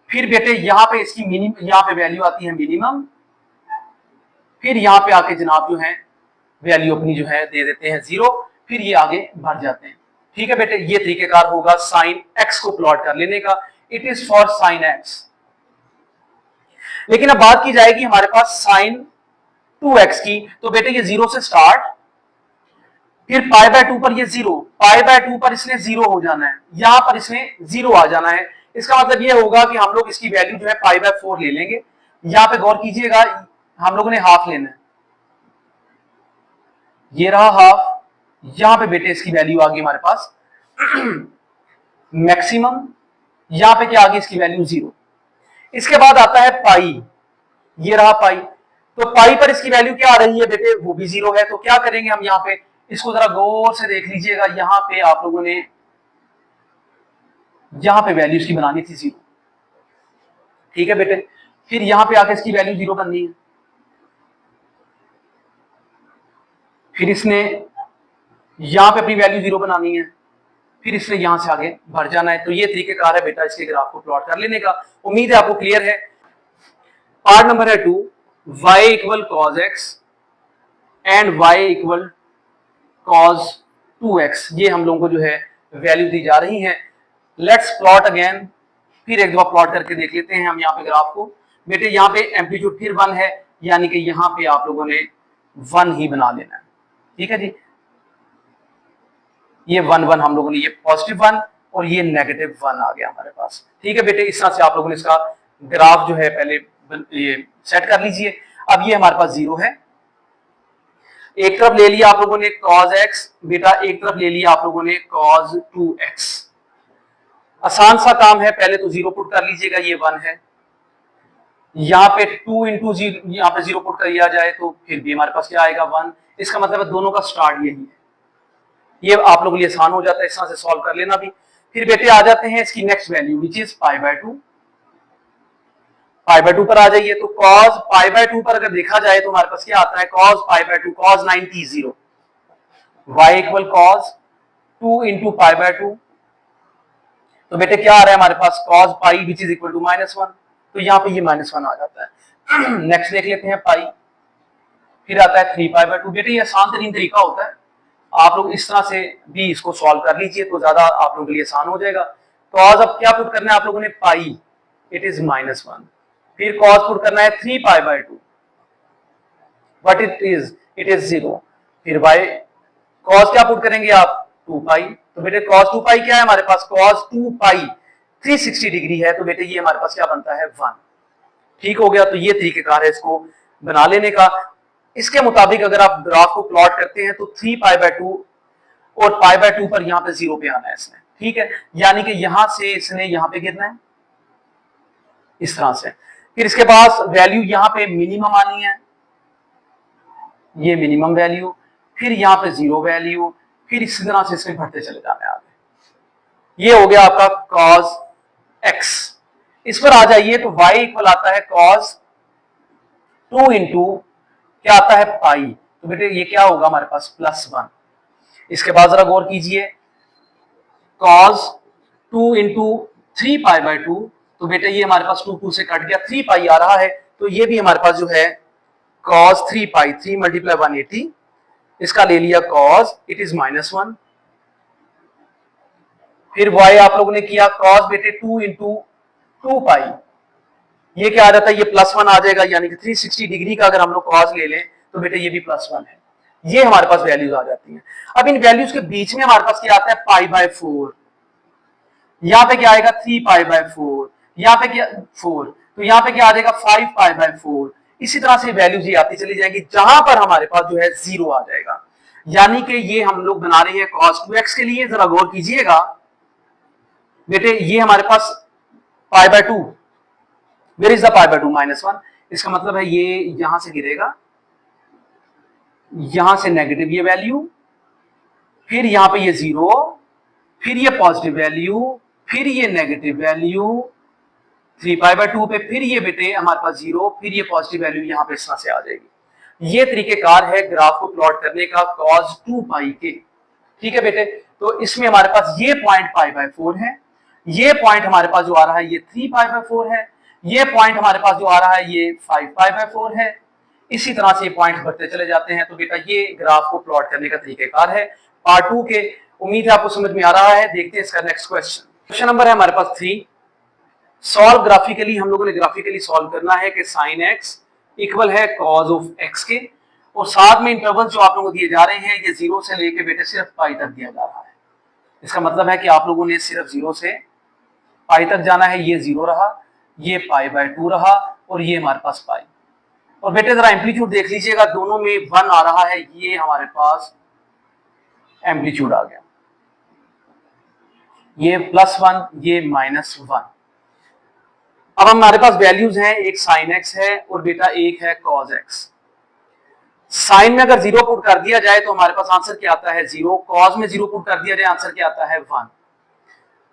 फिर बेटे यहाँ पे इसकी मिनिमम, यहाँ पे वैल्यू आती है मिनिमम, फिर यहाँ पे आके जनाब जो है वैल्यू अपनी जो है दे देते हैं 0, फिर ये आगे बढ़ जाते हैं। ठीक है बेटे, ये तरीकेकार होगा साइन एक्स को प्लॉट कर लेने का, it is for sine x. लेकिन अब बात की जाएगी हमारे पास साइन 2x की, तो बेटे ये 0 से स्टार्ट, फिर π/2 पर ये 0, π/2 पर इसने 0 हो जाना है, यहां पर इसमें 0 आ जाना है। इसका मतलब ये होगा कि हम लोग इसकी वैल्यू जो है π/4 ले लेंगे। यहां पे गौर कीजिएगा, हम लोगों ने हाफ लेना है, ये रहा हाफ, यहां पे बेटे इसकी वैल्यू आ गई हमारे पास मैक्सिमम, यहां पे क्या आ गई इसकी वैल्यू 0। इसके बाद आता है पाई, ये रहा पाई, तो पाई पर इसकी वैल्यू क्या आ रही है बेटे, वो भी 0 है। तो क्या करेंगे हम यहाँ पे, इसको जरा गौर से देख लीजिएगा, यहां पे आप लोगों ने यहां पे वैल्यू इसकी बनानी थी 0। ठीक है बेटे, फिर यहां पे आके इसकी वैल्यू 0 बननी है, फिर इसने यहां पे अपनी वैल्यू 0 बनानी है, फिर इसने यहां से आगे बढ़ जाना है। तो ये तरीकेकार है बेटा इसके ग्राफ को प्लॉट कर लेने का। उम्मीद है आपको क्लियर है। पार्ट नंबर है 2, y equal cos x and y equal cause 2x, ये हम लोगों को जो है वैल्यू दी जा रही है। लेट्स प्लॉट अगेन, फिर एक दफा प्लॉट करके देख लेते हैं हम यहाँ पे ग्राफ को। बेटे यहाँ पे एम्पलीट्यूड फिर 1 है, यानी कि यहाँ पे आप लोगों ने 1 ही बना लेना है। ठीक है जी, ये 1 1 हम लोगों ने, ये पॉजिटिव 1 और ये नेगेटिव 1 आ गया हमारे पास। ठीक है बेटे, इस तरह से आप लोगों ने इसका ग्राफ जो है पहले ये सेट कर लीजिए। अब ये हमारे पास 0 है, एक तरफ ले लिया आप लोगों ने cos x, बेटा एक तरफ ले लिया आप लोगों ने cos 2x। आसान सा काम है, पहले तो 0 पुट कर लीजिएगा, ये 1 है, यहाँ पे 2 इंटू 0, यहाँ पे 0 पुट कर दिया जाए तो फिर भी हमारे पास क्या आएगा 1। इसका मतलब है दोनों का स्टार्ट यही है, ये आप लोगों के लिए आसान हो जाता है इस तरह से सॉल्व कर लेना भी। फिर बेटे आ जाते हैं इसकी नेक्स्ट वैल्यू विच इज π/2, π/2 पर आ जाइए, तो cos π/2 पर अगर देखा जाए तो हमारे पास क्या आता है, cos π/2 cos 90 0, y equal cos 2 into π/2, तो बेटे क्या आ रहा है हमारे पास cos pi which is equal to -1, तो यहाँ पे ये -1 आ जाता है। नेक्स्ट देख लेते हैं पाई, फिर आता है 3π/2। बेटे ये आसान तरीन तरीका होता है, आप लोग इस तरह से भी इसको सॉल्व कर लीजिए तो ज्यादा आप लोगों के लिए आसान हो जाएगा। cos अब क्या पुट करना है आप लोगों ने, पाई, इट इज -1, फिर cos पुट करना है 3π/2, बट इट इज 0, फिर y cos क्या पुट करेंगे आप, 2π, तो बेटे cos 2π क्या है हमारे पास, cos 2π 360 डिग्री है, तो बेटे ये हमारे पास क्या बनता है 1। ठीक हो गया। तो ये तरीकेकार है इसको बना लेने का। इसके मुताबिक अगर आप ग्राफ को प्लॉट करते हैं तो 3π/2 और π/2 पर यहां पे 0 पे आना है इसने, ठीक है, यानी कि यहां से इसने यहां पे गिरना है इस तरह से। फिर इसके पास वैल्यू यहां पे मिनिमम आनी है, ये मिनिमम वैल्यू, फिर यहां पे 0 वैल्यू, फिर इसी तरह से इसमें बढ़ते चले जाना है आगे। ये हो गया आपका cos x। इस पर आ जाइए तो y इक्वल आता है cos 2 इंटू क्या आता है पाई, तो बेटे ये क्या होगा हमारे पास +1। इसके बाद जरा गौर कीजिए cos 2 इंटू 3π/2, तो बेटे ये हमारे पास 2 से कट गया, 3π आ रहा है, तो ये भी हमारे पास जो है cos 3π, 3 × 180, इसका ले लिया cos, इट इज -1। फिर y आप लोगों ने किया cos बेटे 2 इंटू 2π, ये क्या आ जाता है, ये +1 आ जाएगा, यानी कि 360 डिग्री का अगर हम लोग cos ले लें तो बेटे ये भी +1 है। ये हमारे पास वैल्यूज आ जाती हैं। अब इन वैल्यूज के बीच में हमारे पास क्या आता है π/4, यहां पे क्या आएगा 3π/4, यहां पे क्या 4, तो यहां पे क्या आ जाएगा 5π/4। इसी तरह से वैल्यूज ये आती चली जाएंगी जहां पर हमारे पास जो है 0 आ जाएगा, यानी कि ये हम लोग बना रहे हैं cos 2x के लिए। जरा गौर कीजिएगा बेटे, ये हमारे पास π/2, वेयर इज द π/2 -1, इसका मतलब है ये यहां से गिरेगा, यहां से नेगेटिव ये वैल्यू, फिर यहां पे ये 0, फिर ये पॉजिटिव वैल्यू, फिर ये नेगेटिव वैल्यू 3π/2 पे, फिर ये बेटे हमारे पास 0, फिर ये पॉजिटिव वैल्यू यहां पे इस तरह से आ जाएगी। ये तरीकेकार है ग्राफ को प्लॉट करने का cos 2π के, ठीक है बेटे। तो इसमें हमारे पास ये पॉइंट π/4 है, ये पॉइंट हमारे पास जो आ रहा है ये 3π/4 है, ये पॉइंट हमारे पास जो आ रहा है ये 5π/4 है। इसी तरह से ये पॉइंट बढ़ते चले जाते हैं। तो बेटा ये ग्राफ को प्लॉट करने का तरीकेकार है पार्ट 2 के। उम्मीद है आपको समझ में आ रहा है। देखते हैं इसका नेक्स्ट क्वेश्चन। क्वेश्चन नंबर है हमारे पास 3। सॉल्व ग्राफिकली, हम लोगों ने ग्राफिकली सॉल्व करना है कि sin x इक्वल है cos ऑफ x के, और साथ में इंटरवल जो आप लोगों को दिए जा रहे हैं ये 0 से लेके बेटे सिर्फ पाई तक दिया जा रहा है। इसका मतलब है कि आप लोगों ने सिर्फ 0 से पाई तक जाना है। ये 0 रहा, ये π/2 रहा, और ये हमारे पास पाई। और बेटे जरा एम्पलीट्यूड देख लीजिएगा, दोनों में 1 आ रहा है, ये हमारे पास एम्पलीट्यूड आ गया, ये +1, ये -1। अब हमारे पास वैल्यूज हैं, एक sin x है और बेटा एक है cos x। साइन में अगर 0 पुट कर दिया जाए तो हमारे पास आंसर क्या आता है 0, cos में 0 पुट कर दिया जाए आंसर क्या आता है 1।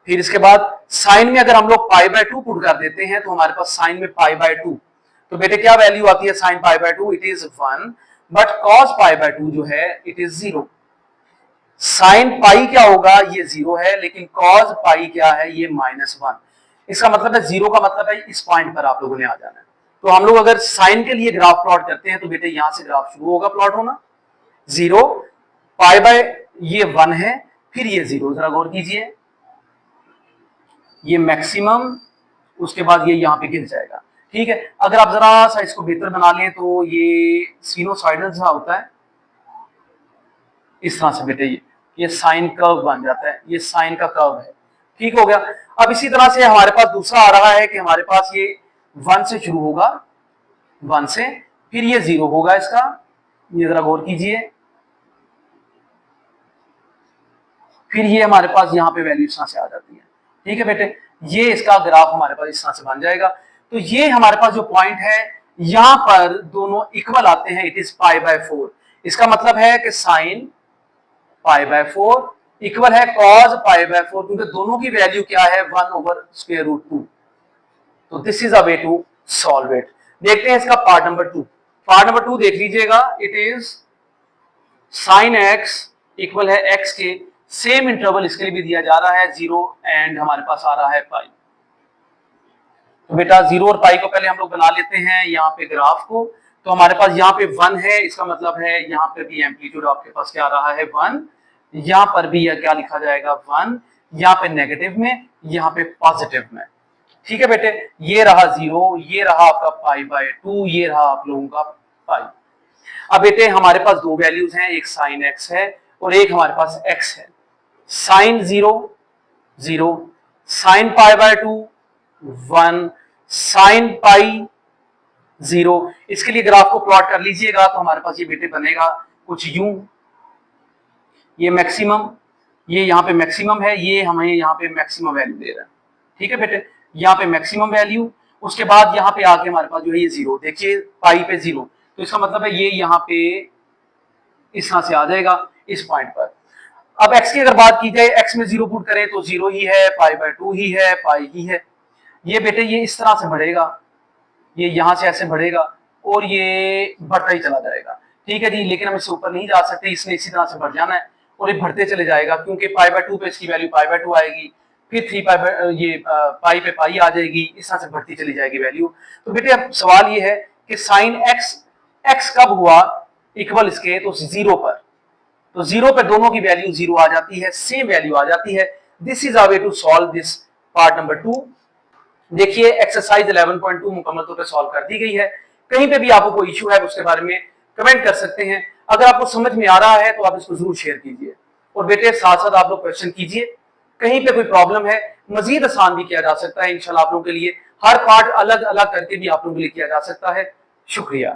फिर इसके बाद साइन में अगर हम लोग π/2 पुट कर देते हैं तो हमारे पास साइन में π/2, तो बेटे क्या वैल्यू आती है sine π/2, it is 1, but cos π/2 जो है इट इज 0। साइन पाई क्या होगा, ये 0 है, लेकिन cos पाई क्या है, ये -1। इसका मतलब है 0 का मतलब है इस पॉइंट पर आप लोगों ने आ जाना है। तो हम लोग अगर साइन के लिए ग्राफ प्लॉट करते हैं तो बेटे यहां से ग्राफ शुरू होगा प्लॉट होना, 0 ये 1 है, फिर ये 0। जरा गौर कीजिए, ये मैक्सिमम, उसके बाद ये यहां पे गिर जाएगा, ठीक है। अगर आप जरा सा इसको बेहतर बना लें तो ये सिनोसाइडल सा होता है इस तरह से बेटे, ये साइन कर्व बन जाता है, ये साइन का कर्व है, ठीक हो गया। अब इसी तरह से हमारे पास दूसरा आ रहा है कि हमारे पास ये 1 से शुरू होगा, 1 से, फिर ये 0 होगा इसका, ये जरा गौर कीजिए, फिर ये हमारे पास यहाँ पे वैल्यू इस तरह से आ जाती है, ठीक है बेटे। ये इसका ग्राफ हमारे पास इस तरह से बन जाएगा। तो ये हमारे पास जो पॉइंट है यहां पर दोनों इक्वल आते हैं, इट इज π/4। इसका मतलब है कि साइन π/4 इक्वल है cos π/4, क्योंकि दोनों की वैल्यू क्या है 1/√2। तो this is a way to solve it. देखते हैं इसका पार्ट नंबर 2। पार्ट नंबर 2 देख लीजिएगा, it is sin x equal है x के, सेम इंटरवल इसके लिए भी दिया जा रहा है 0 एंड हमारे पास आ रहा है पाई। तो बेटा 0 और पाई को पहले हम लोग बना लेते हैं यहाँ पे ग्राफ को। तो हमारे पास यहाँ पे 1 है, इसका मतलब है यहाँ पे भी एम्पलीट्यूड आपके पास क्या आ रहा है 1, यहाँ पर भी यह क्या लिखा जाएगा 1, यहाँ पे नेगेटिव में, यहाँ पे पॉजिटिव में, ठीक है बेटे। ये रहा 0, ये रहा आपका π/2, ये रहा आप लोगों का पाई। अब बेटे हमारे पास दो वैल्यूज हैं, एक sin x है और एक हमारे पास x है। sin 0 0, sin π/2 1, sin पाई 0। इसके लिए ग्राफ को प्लॉट कर लीजिएगा तो हमारे पास ये बेटे बनेगा कुछ यूं, ये मैक्सिमम, ये यहाँ पे मैक्सिमम है, ये हमें यहाँ पे मैक्सिमम वैल्यू दे रहा है। ठीक है बेटे, यहाँ पे मैक्सिमम वैल्यू, उसके बाद यहाँ पे आके हमारे पास जो है ये 0, देखिए पाई पे 0, तो इसका मतलब है ये यहाँ पे इस तरह से आ जाएगा इस पॉइंट पर। अब x की अगर बात की जाए, x में 0 पुट करें तो 0 ही है, पाई बाय 2 ही है, पाई ही है। ये बेटे ये इस तरह से बढ़ेगा, ये यहां से ऐसे बढ़ेगा और ये बढ़ता ही चला जाएगा। ठीक है जी, लेकिन हम इससे ऊपर नहीं जा सकते, इसने इसी तरह से बढ़ जाना है और ये बढ़ते चले जाएगा, क्योंकि पाई बाय 2 पे इसकी वैल्यू पाई बाय 2 आएगी, फिर 3 पाई बाय ये पाई पे पाई आ जाएगी, इस तरह से बढ़ती चली जाएगी वैल्यू। तो बेटे अब सवाल ये है कि साइन एक्स कब हुआ इक्वल इसके, तो 0 पर, तो 0 पे दोनों की वैल्यू 0 आ जाती है, सेम वैल्यू आ जाती है। This is a way to solve this part number 2। देखिए एक्सरसाइज 11.2 मुकम्मल तौर पे सॉल्व कर दी गई है। कहीं पे भी आपको कोई इश्यू है उसके बारे में कमेंट कर सकते हैं। अगर आपको समझ में आ रहा है तो आप इसको जरूर शेयर कीजिए और बेटे साथ साथ आप लोग क्वेश्चन कीजिए। कहीं पे कोई प्रॉब्लम है मजीद आसान भी किया जा सकता है इंशाल्लाह आप लोगों के लिए, हर पार्ट अलग अलग करके भी आप लोगों के लिए किया जा सकता है। शुक्रिया।